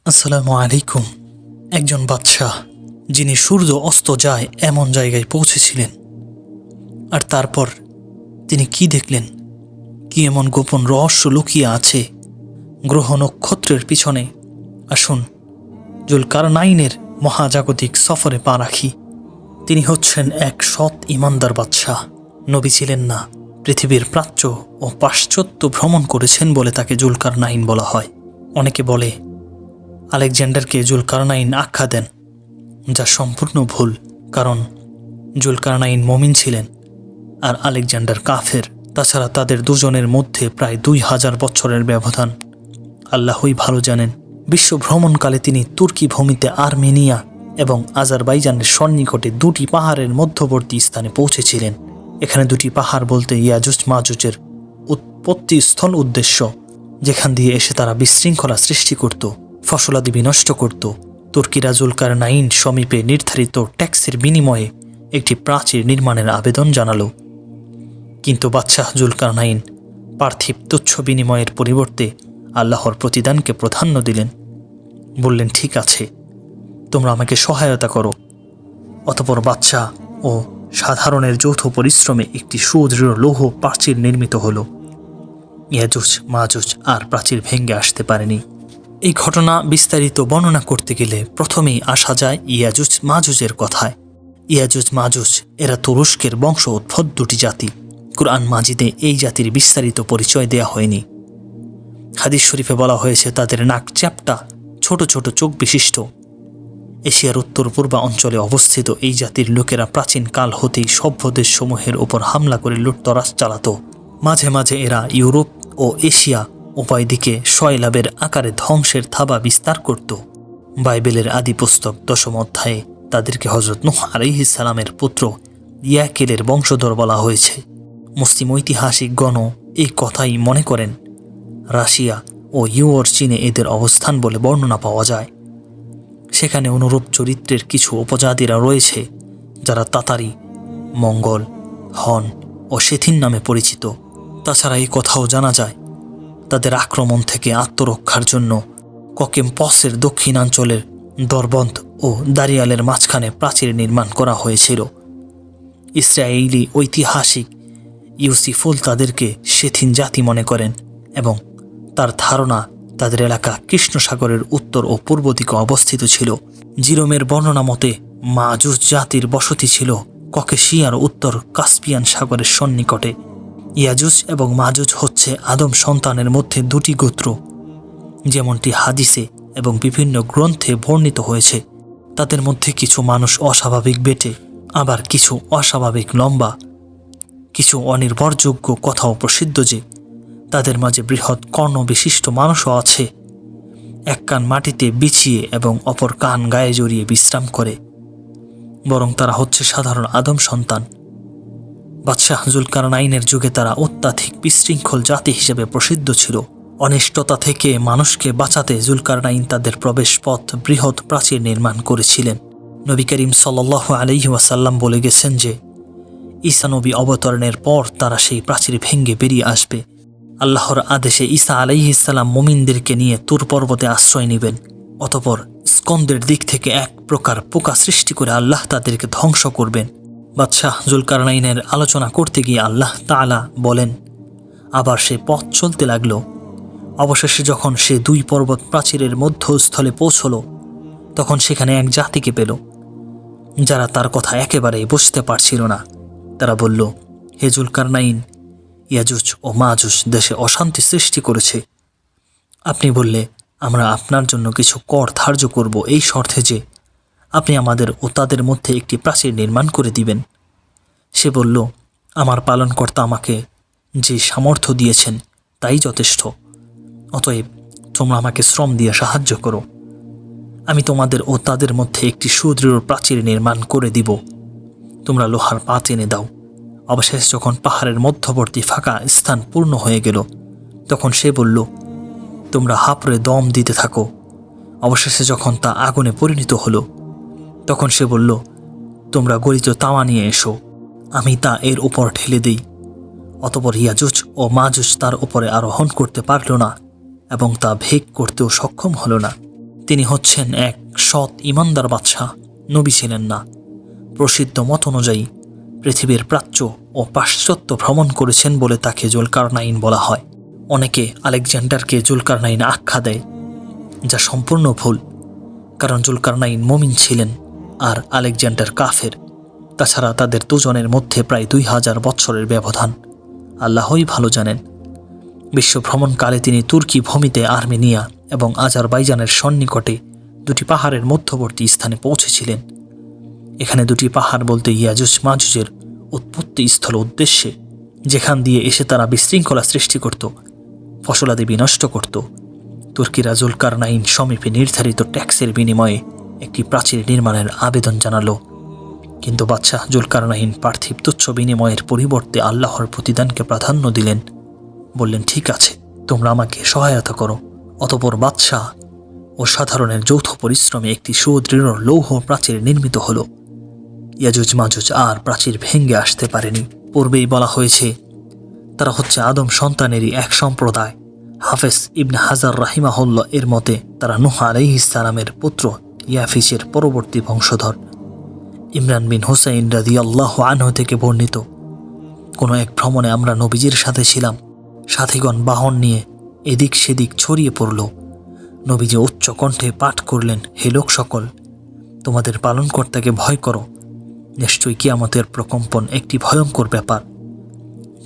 আসসালামু আলাইকুম। একজন বাদশাহ যিনি সূর্য অস্ত যায় এমন জায়গায় পৌঁছেছিলেন, আর তারপর তিনি কি দেখলেন, কি এমন গোপন রহস্য লুকিয়ে আছে গ্রহ নক্ষত্রের পিছনে। আসুন জুলকারনাইনের মহাজাগতিক সফরে পা রাখি। তিনি হচ্ছেন এক সৎ ইমানদার বাদশাহ। নবী ছিলেন না, পৃথিবীর প্রাচ্য ও পাশ্চাত্য ভ্রমণ করেছেন বলে তাকে জুলকারনাইন বলা হয়। অনেকে বলে আলেকজান্ডারকে জুলকারনাইন আখ্যা দেন, যা সম্পূর্ণ ভুল, কারণ জুলকারনাইন মুমিন ছিলেন আর আলেকজান্ডার কাফের। তাছাড়া তাদের দুজনের মধ্যে প্রায় 2000 বছরের ব্যবধান। আল্লাহই ভালো জানেন। বিশ্ব ভ্রমণকালে তিনি তুর্কি ভূমিতে আর্মেনিয়া এবং আজারবাইজানের সন্নিকটে দুটি পাহাড়ের মধ্যবর্তী স্থানে পৌঁছেছিলেন। এখানে দুটি পাহাড় বলতে ইয়াজুজ মাজুজের উৎপত্তি স্থল উদ্দেশ্য, যেখান দিয়ে এসে তারা বিশৃঙ্খলা সৃষ্টি করত, ফসলাদি বিনষ্ট করত। তুর্কিরা জুলকারনাইন সমীপে নির্ধারিত ট্যাক্সের বিনিময়ে একটি প্রাচীর নির্মাণের আবেদন জানালো, কিন্তু বাদশাহ জুলকারনাইন পার্থিব তুচ্ছ বিনিময়ের পরিবর্তে আল্লাহর প্রতিদানকে প্রাধান্য দিলেন। বললেন, ঠিক আছে, তোমরা আমাকে সহায়তা করো। অতঃপর বাদশাহ ও সাধারণের যৌথ পরিশ্রমে একটি সুদৃঢ় লৌহ প্রাচীর নির্মিত হল। ইয়াজুজ মাজুজ আর প্রাচীর ভেঙে আসতে পারেনি। এই ঘটনা বিস্তারিত বর্ণনা করতে গেলে প্রথমেই আসা যায় ইয়াজুজ মাজুজের কথায়। ইয়াজুজ মাজুজ এরা তুরস্কের বংশোদ্ভূত দুটি জাতি। কুরআন মাজিদে এই জাতির বিস্তারিত পরিচয় দেয়া হয়নি। হাদিস শরীফে বলা হয়েছে তাদের নাক চ্যাপ্টা, ছোট ছোট চোখ বিশিষ্ট। এশিয়ার উত্তর পূর্বাঞ্চলে অবস্থিত এই জাতির লোকেরা প্রাচীন কাল হতেই সভ্য দেশসমূহের ওপর হামলা করে লুটতরাজ চালাত। মাঝে মাঝে এরা ইউরোপ ও এশিয়া উভয় দিকে শয়লাভের আকারে ধ্বংসের থাবা বিস্তার করত। বাইবেলের আদি পুস্তক 10ম অধ্যায়ে তাদেরকে হযরত নূহ আলাইহিস সালামের পুত্র ইয়াকেলের বংশধর বলা হয়েছে। মুসলিম ঐতিহাসিকগণ এই কথাই মনে করেন। রাশিয়া ও ইউরোপ চীনে এদের অবস্থান বলে বর্ণনা পাওয়া যায়। সেখানে অনুরূপ চরিত্রের কিছু উপজাতিরা রয়েছে যারা তাতারি, মঙ্গল, হন ও সেথিন নামে পরিচিত। তাছাড়া এই কথাও জানা যায় তাদের আক্রমণ থেকে আত্মরক্ষার জন্য ককেমপসের দক্ষিণাঞ্চলের দরবন্ত ও দারিয়ালের মাঝখানে প্রাচীর নির্মাণ করা হয়েছিল। ইসরায়েলি ঐতিহাসিক ইউসিফুল তাদেরকে সেথিন জাতি মনে করেন এবং তার ধারণা তাদের এলাকা কৃষ্ণ সাগরের উত্তর ও পূর্ব দিকে অবস্থিত ছিল। জিরোমের বর্ণনা মতে মাজুজ জাতির বসতি ছিল ককেশিয়ার উত্তর কাস্পিয়ান সাগরের সন্নিকটে। ইয়াজুজ এবং মাজুজ হচ্ছে আদম সন্তানের মধ্যে দুটি গোত্র, যেমনটি হাদিসে এবং বিভিন্ন গ্রন্থে বর্ণিত হয়েছে। তাদের মধ্যে কিছু মানুষ অস্বাভাবিক বেটে, আবার কিছু অস্বাভাবিক লম্বা। কিছু অনির্ভরযোগ্য কথাও প্রসিদ্ধ যে তাদের মাঝে বৃহৎ কর্ণ বিশিষ্ট মানুষও আছে। এক কান মাটিতে বিছিয়ে এবং অপর কান গায়ে জড়িয়ে বিশ্রাম করে, বরং তারা হচ্ছে সাধারণ আদম সন্তান। বাদশাহ জুলকারনাইনের যুগে তারা অত্যাধিক বিশৃঙ্খল জাতি হিসেবে প্রসিদ্ধ ছিল। অনিষ্টতা থেকে মানুষকে বাঁচাতে জুলকারনাইন তাদের প্রবেশ পথ বৃহৎ প্রাচীর নির্মাণ করেছিলেন। নবী করিম সাল্লাল্লাহু আলাইহি ওয়াসাল্লাম বলে গেছেন যে ঈসা নবী অবতরণের পর তারা সেই প্রাচীর ভেঙে বেরিয়ে আসবে। আল্লাহর আদেশে ঈসা আলাইহিস সালাম মুমিনদেরকে নিয়ে তুর পর্বতে আশ্রয় নেবেন। অতঃপর স্কন্দের দিক থেকে এক প্রকার পোকা সৃষ্টি করে আল্লাহ তাদেরকে ধ্বংস করবেন। বাদশাহ জুলকারনাইনের আলোচনা করতে গিয়ে আল্লাহ তাআলা বলেন, আবার সে পথ চলতে লাগল। অবশেষে যখন সে 2 পর্বত প্রাচীরের মধ্যস্থলে পৌঁছল, তখন সেখানে এক জাতিকে পেল যারা তার কথা একেবারেই বুঝতে পারছিল না। তারা বলল, হে জুলকারনাইন, ইয়াজুজ ও মাজুজ দেশে অশান্তি সৃষ্টি করেছে। আপনি বললে আমরা আপনার জন্য কিছু কর ধার্য করব, এই শর্তে যে আপনি আমাদের ও তাদের মধ্যে একটি প্রাচীর নির্মাণ করে দিবেন। সে বলল, আমার পালনকর্তা আমাকে যে সামর্থ্য দিয়েছেন তাই যথেষ্ট। অতএব তোমরা আমাকে শ্রম দিয়ে সাহায্য করো, আমি তোমাদের ও তাদের মধ্যে একটি সুদৃঢ় প্রাচীর নির্মাণ করে দিব। তোমরা লোহার পাত এনে দাও। অবশেষ যখন পাহাড়ের মধ্যবর্তী ফাঁকা স্থান পূর্ণ হয়ে গেল, তখন সে বলল, তোমরা হাঁপড়ে দম দিতে থাকো। অবশেষে যখন তা আগুনে পরিণত হলো, তখন সে বলল, তোমরা গলিত তাওয়া নিয়ে এসো, আমি তা এর উপর ঢেলে দিই। অতঃপর ইয়াজুজ ও মাজুজ তার উপরে আরোহণ করতে পারল না এবং তা ভেগ করতেও সক্ষম হল না। তিনি হচ্ছেন এক সৎ ইমানদার বাদশাহ, নবী ছিলেন না। প্রসিদ্ধ মত অনুযায়ী পৃথিবীর প্রাচ্য ও পাশ্চাত্য ভ্রমণ করেছেন বলে তাকে জুলকারনাইন বলা হয়। অনেকে আলেকজান্ডারকে জুলকারনাইন আখ্যা দেয়, যা সম্পূর্ণ ভুল, কারণ জুলকারনাইন মুমিন ছিলেন আর আলেকজান্ডার কাফের। তাছাড়া তাদের দুজনের মধ্যে প্রায় 2000 বৎসরের ব্যবধান, আল্লাহই ভালো জানেন। বিশ্ব ভ্রমণকালে তিনি তুর্কি ভূমিতে আর্মেনিয়া এবং আজারবাইজানের সন্নিকটে দুটি পাহাড়ের মধ্যবর্তী স্থানে পৌঁছেছিলেন। এখানে দুটি পাহাড় বলতে ইয়াজুজ মাজুজের উৎপত্তি স্থল উদ্দেশ্যে, যেখান দিয়ে এসে তারা বিশৃঙ্খলা সৃষ্টি করত, ফসলাদি বিনষ্ট করত। তুর্কিরা জুলকারনাইন সমীপে নির্ধারিত ট্যাক্সের বিনিময়ে একটি প্রাচীর নির্মাণের আবেদন জানালো, কিন্তু বাদশাহ জুলকারনাইন পার্থিব তুচ্ছ বিনিময়ের পরিবর্তে আল্লাহর প্রতিদানকে প্রাধান্য দিলেন। বললেন, ঠিক আছে, তোমরা আমাকে সহায়তা করো। অতঃপর বাদশাহ ও সাধারণের যৌথ পরিশ্রমে একটি সুদৃঢ় লৌহ প্রাচীর নির্মিত হল। ইয়াজুজ মাজুজ আর প্রাচীর ভেঙে আসতে পারেনি। পূর্বেই বলা হয়েছে তারা হচ্ছে আদম সন্তানেরই এক সম্প্রদায়। হাফেজ ইবনে হাজার রাহিমাহুল্লাহ এর মতে তারা নূহ আলাইহিস সালামের পুত্র ইয়াফিসের পরবর্তী বংশধর। ইমরান বিন হুসাইন রাদিয়াল্লাহু আনহু থেকে বর্ণিত, কোনো এক ভ্রমণে আমরা নবীজির সাথে ছিলাম। সাথীগণ বাহন নিয়ে এদিক সেদিক ছড়িয়ে পড়ল। নবীজি উচ্চ কণ্ঠে পাঠ করলেন, হে লোক সকল, তোমাদের পালনকর্তাকে ভয় করো। নিশ্চয়ই কিয়ামতের প্রকম্পন একটি ভয়ঙ্কর ব্যাপার।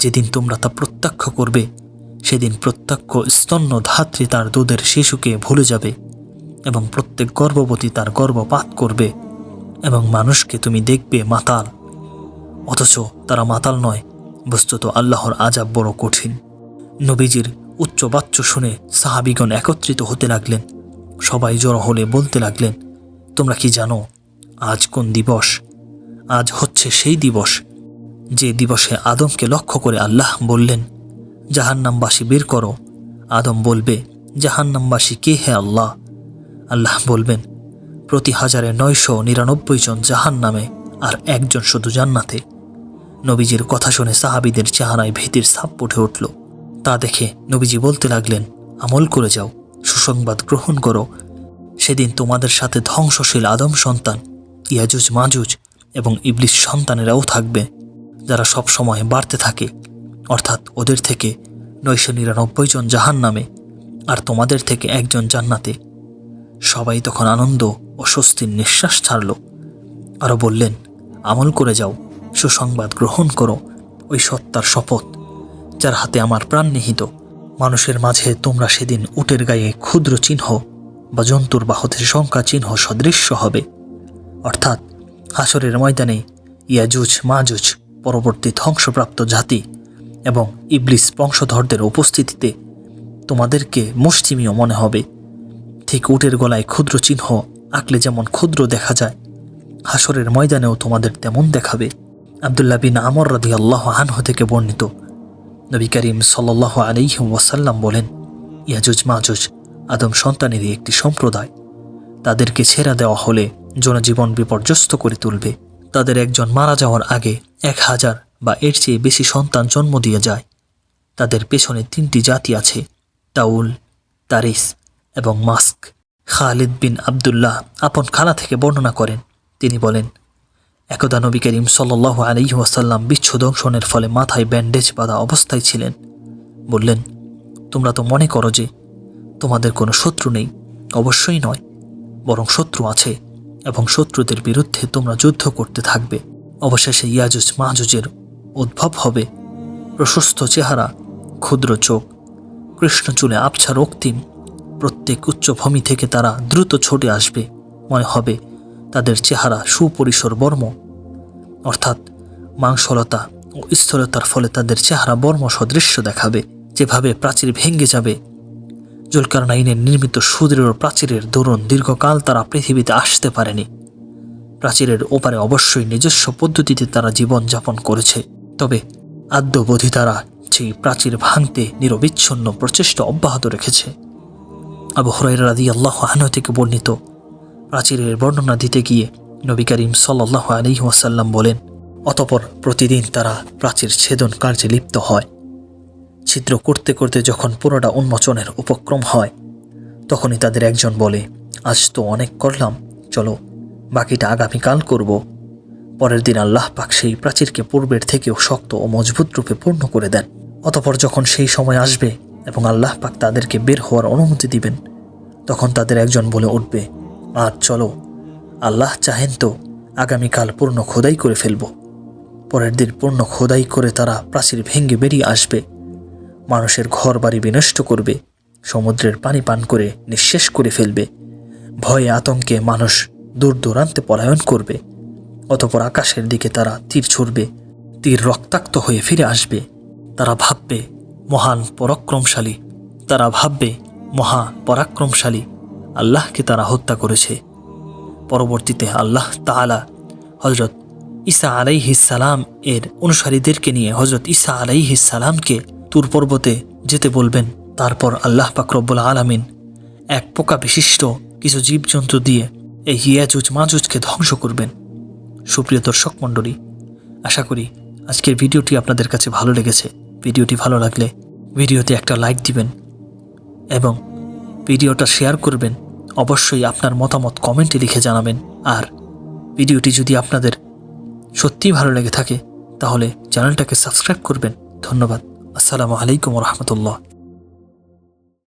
যেদিন তোমরা তা প্রত্যক্ষ করবে, সেদিন প্রত্যক্ষ স্তন্য ধাত্রী তার দুধের শিশুকে ভুলে যাবে এবং প্রত্যেক গর্ভবতী তার গর্ভপাত করবে, এবং মানুষকে তুমি দেখবে মাতাল, অথচ তারা মাতাল নয়। বস্তুত আল্লাহর আযাব বড় কঠিন। নবীজির উচ্চবাচ্য শুনে সাহাবীগণ একত্রিত হতে লাগলেন। সবাই জড়ো হলে বলতে লাগলেন, তোমরা কি জানো আজ কোন দিবস? আজ হচ্ছে সেই দিবস যে দিবসে আদমকে লক্ষ্য করে আল্লাহ বললেন, জাহান্নামবাসী বের করো। আদম বলবে, জাহান্নামবাসী কে হে আল্লাহ? আল্লাহ বলবেন, প্রতি 1999 জন জাহান্নামে আর একজন শুধু জান্নাতে। নবীজির কথা শুনে সাহাবীদের চেহারায় ভীতির ছাপ উঠে উঠল। তা দেখে নবীজি বলতে লাগলেন, আমল করে যাও, সুসংবাদ গ্রহণ করো। সেদিন তোমাদের সাথে ধ্বংসশীল আদম সন্তান, ইয়াজুজ মাজুজ এবং ইবলিস সন্তানেরাও থাকবে, যারা সব সময় বাড়তে থাকে, অর্থাৎ ওদের থেকে 999 জন জাহান্নামে আর তোমাদের থেকে একজন জান্নাতে। সবাই তখন আনন্দ ও স্বস্তির নিঃশ্বাস ছাড়ল। আরও বললেন, আমল করে যাও, সুসংবাদ গ্রহণ করো ওই সত্তার শপথ যার হাতে আমার প্রাণ নিহিত। মানুষের মাঝে তোমরা সেদিন উটের গায়ে ক্ষুদ্র চিহ্ন বা জন্তুর বাহতের সংখ্যা চিহ্ন সদৃশ্য হবে, অর্থাৎ হাসরের ময়দানে ইয়াজুজ মাজুজ পরবর্তী ধ্বংসপ্রাপ্ত জাতি এবং ইবলিস বংশধরদের উপস্থিতিতে তোমাদেরকে মুষ্টিমেয় মনে হবে। ঠিক উটের গলায় ক্ষুদ্র চিহ্ন আঁকলে যেমন ক্ষুদ্র দেখা যায়, হাসরের ময়দানেও তোমাদের তেমন দেখাবে। আব্দুল্লাহ বিন আমর রাদিয়াল্লাহু আনহু থেকে বর্ণিত, নবী করিম সাল্লাল্লাহু আলাইহি ওয়াসাল্লাম বলেন, ইয়াজুজ মাজুজ আদম সন্তানেরই একটি সম্প্রদায়। তাদেরকে ছেড়ে দেওয়া হলে জনজীবন বিপর্যস্ত করে তুলবে। তাদের একজন মারা যাওয়ার আগে 1000 বা এর চেয়ে বেশি সন্তান জন্ম দিয়ে যায়। তাদের পেছনে 3টি জাতি আছে, তাউল, তারিস এবং মাস্ক। খালিদ বিন আবদুল্লাহ আপন খালা থেকে বর্ণনা করেন, তিনি বলেন, একদা নবী করিম সাল্লাল্লাহু আলাইহি ওয়াসাল্লাম বিচ্ছু দংশনের ফলে মাথায় ব্যান্ডেজ বাঁধা অবস্থায় ছিলেন। বললেন, তোমরা তো মনে করো যে তোমাদের কোনো শত্রু নেই। অবশ্যই নয়, বরং শত্রু আছে এবং শত্রুদের বিরুদ্ধে তোমরা যুদ্ধ করতে থাকবে। অবশেষে ইয়াজুজ মাজুজের উদ্ভব হবে। প্রশস্ত চেহারা, ক্ষুদ্র চোখ, কৃষ্ণ চুলে আবছা রক্তিম। প্রত্যেক উচ্চভূমি থেকে তারা দ্রুত ছুটে আসবে। মনে হবে তাদের চেহারা সুপরিসর বর্ম, অর্থাৎ মাংসলতা ও স্থূলতার ফলে তাদের চেহারা বর্ম সদৃশ্য দেখাবে। যেভাবে প্রাচীর ভেঙে যাবে, জুলকারনাইনের নির্মিত সুদৃঢ় প্রাচীরের দরুন দীর্ঘকাল তারা পৃথিবীতে আসতে পারেনি। প্রাচীরের ওপারে অবশ্যই নিজস্ব পদ্ধতিতে তারা জীবন যাপন করেছে, তবে আদ্যবধি তারা সেই প্রাচীর ভাঙতে নিরবিচ্ছিন্ন প্রচেষ্টা অব্যাহত রেখেছে। আবু হুরায়রা রাদিয়াল্লাহু আনহু থেকে বর্ণিত, প্রাচীরের বর্ণনা দিতে গিয়ে নবী করিম সাল্লাল্লাহু আলাইহি ওয়াসাল্লাম বলেন, অতঃপর প্রতিদিন তারা প্রাচীর ছেদন কার্যে লিপ্ত হয়। ছিদ্র করতে করতে যখন পুরোটা উন্মোচনের উপক্রম হয়, তখনই তাদের একজন বলে, আজ তো অনেক করলাম, চলো বাকিটা আগামীকাল করব। পরের দিন আল্লাহ পাক সেই প্রাচীরকে পূর্বের থেকেও শক্ত ও মজবুত রূপে পূর্ণ করে দেন। অতঃপর যখন সেই সময় আসবে এবং আল্লাহ পাক তাদেরকে বের হওয়ার অনুমতি দিবেন, তখন তাদের একজন বলে উঠবে, আজ চলো, আল্লাহ চাহেন তো আগামীকাল পূর্ণ খোদাই করে ফেলব। পরের দিন পূর্ণ খোদাই করে তারা প্রাচীর ভেঙে বেরিয়ে আসবে, মানুষের ঘর বাড়ি বিনষ্ট করবে, সমুদ্রের পানি পান করে নিঃশেষ করে ফেলবে। ভয়ে আতঙ্কে মানুষ দূর দূরান্তে পলায়ন করবে। অতঃপর আকাশের দিকে তারা তীর ছুড়বে, তীর রক্তাক্ত হয়ে ফিরে আসবে। তারা ভাববে মহান পরাক্রমশালী, তারা ভাববে মহা পরাক্রমশালী আল্লাহকে তারা হত্যা করেছে। পরবর্তীতে আল্লাহ তাআলা হযরত ঈসা আলাইহিস সালাম এর অনুসারীদেরকে নিয়ে হযরত ঈসা আলাইহিস সালামকে তুর পর্বতে যেতে বলবেন। তারপর আল্লাহ পাক রব্বুল আলামিন এক পোকা বিশিষ্ট কিছু জীবজন্তু দিয়ে এই ইয়াজুজ মাজুজকে ধ্বংস করবেন। সুপ্রিয় দর্শক মণ্ডলী, আশা করি আজকের ভিডিওটি আপনাদের কাছে ভালো লেগেছে। ভিডিওটি ভালো লাগলে ভিডিওতে একটা লাইক দিবেন এবং ভিডিওটা শেয়ার করবেন। অবশ্যই আপনার মতামত কমেন্টে লিখে জানাবেন। আর ভিডিওটি যদি আপনাদের সত্যিই ভালো লেগে থাকে তাহলে চ্যানেলটাকে সাবস্ক্রাইব করবেন। ধন্যবাদ। আসসালামু আলাইকুম ওয়া রাহমাতুল্লাহ।